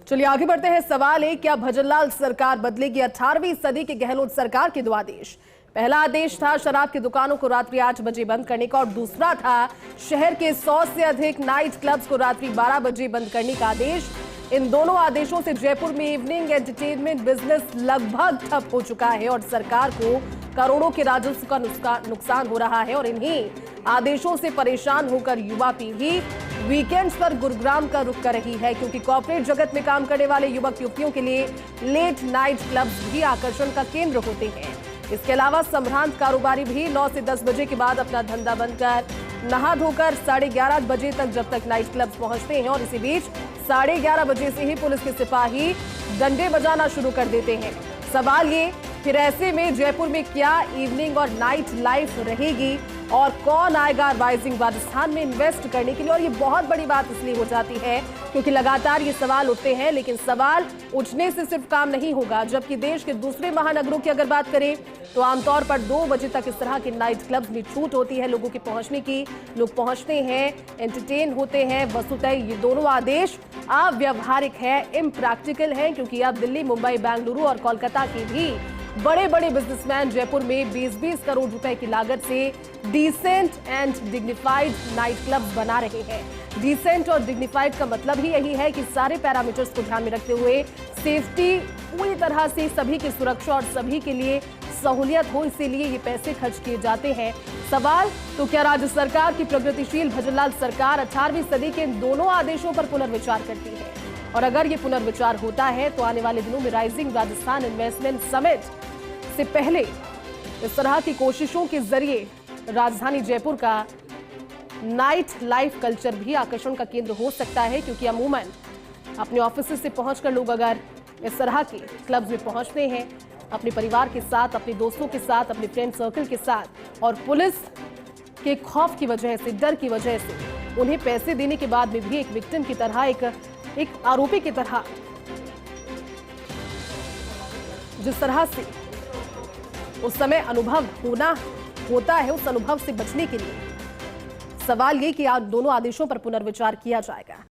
चलिए आगे बढ़ते हैं। सवाल है, क्या भजनलाल सरकार बदलेगी 18वीं सदी के गहलोत सरकार के दो आदेश। पहला आदेश था शराब की दुकानों को रात्रि 8 बजे बंद करने का और दूसरा था शहर के 100 से अधिक नाइट क्लब्स को रात्रि 12 बजे बंद करने का आदेश। इन दोनों आदेशों से जयपुर में इवनिंग एंटरटेनमेंट बिजनेस लगभग ठप हो चुका है और सरकार को करोड़ों के राजस्व का नुकसान हो रहा है। और इन्हीं आदेशों से परेशान होकर युवा पीढ़ी वीकेंड्स पर गुरुग्राम का रुख कर रही है, क्योंकि कॉर्पोरेट जगत में काम करने वाले युवक युवतियों के लिए लेट नाइट क्लब्स भी आकर्षण का केंद्र होते हैं। इसके अलावा संभ्रांत कारोबारी भी 9 से 10 बजे के बाद अपना धंधा बंद कर नहा धोकर 11:30 बजे तक जब तक नाइट क्लब्स पहुंचते हैं और इसी बीच 11:30 बजे से ही पुलिस के सिपाही डंडे बजाना शुरू कर देते हैं। सवाल ये, फिर ऐसे में जयपुर में क्या इवनिंग और नाइट लाइफ रहेगी और कौन आएगा राइजिंग राजस्थान में इन्वेस्ट करने के लिए। और ये बहुत बड़ी बात इसलिए हो जाती है क्योंकि लगातार ये सवाल उठते हैं, लेकिन सवाल उठने से सिर्फ काम नहीं होगा। जबकि देश के दूसरे महानगरों की अगर बात करें तो आमतौर पर 2 बजे तक इस तरह के नाइट क्लब्स में छूट होती है लोगों के पहुंचने की। लोग पहुंचते हैं, एंटरटेन होते हैं। वस्तुतः ये दोनों आदेश अव्यावहारिक है, इम्प्रैक्टिकल है, क्योंकि अब दिल्ली, मुंबई, बेंगलुरु और कोलकाता के भी बड़े बड़े बिजनेसमैन जयपुर में 20-20 करोड़ रुपए की लागत से decent and dignified nightclub बना रहे हैं। डिसेंट और डिग्निफाइड का मतलब ही यही है कि सारे पैरामीटर्स को ध्यान में रखते हुए सेफ्टी पूरी तरह से, सभी की सुरक्षा और सभी के लिए सहूलियत हो, इसीलिए ये पैसे खर्च किए जाते हैं। सवाल तो क्या राज्य सरकार की प्रगतिशील भजनलाल सरकार 18वीं सदी के इन दोनों आदेशों पर पुनर्विचार करती है? और अगर ये पुनर्विचार होता है तो आने वाले दिनों में राइजिंग राजस्थान इन्वेस्टमेंट समिट से पहले इस तरह की कोशिशों के जरिए राजधानी जयपुर का नाइट लाइफ कल्चर भी आकर्षण का केंद्र हो सकता है, क्योंकि अमूमन अपने ऑफिस से पहुंचकर लोग अगर इस तरह के क्लब्स में पहुंचते हैं अपने परिवार के साथ, अपने दोस्तों के साथ, अपने फ्रेंड सर्कल के साथ, और पुलिस के खौफ की वजह से, डर की वजह से उन्हें पैसे देने के बाद में भी एक विक्टिम की तरह, एक आरोपी की तरह जिस तरह से उस समय अनुभव होता है, उस अनुभव से बचने के लिए सवाल ये कि दोनों आदेशों पर पुनर्विचार किया जाएगा।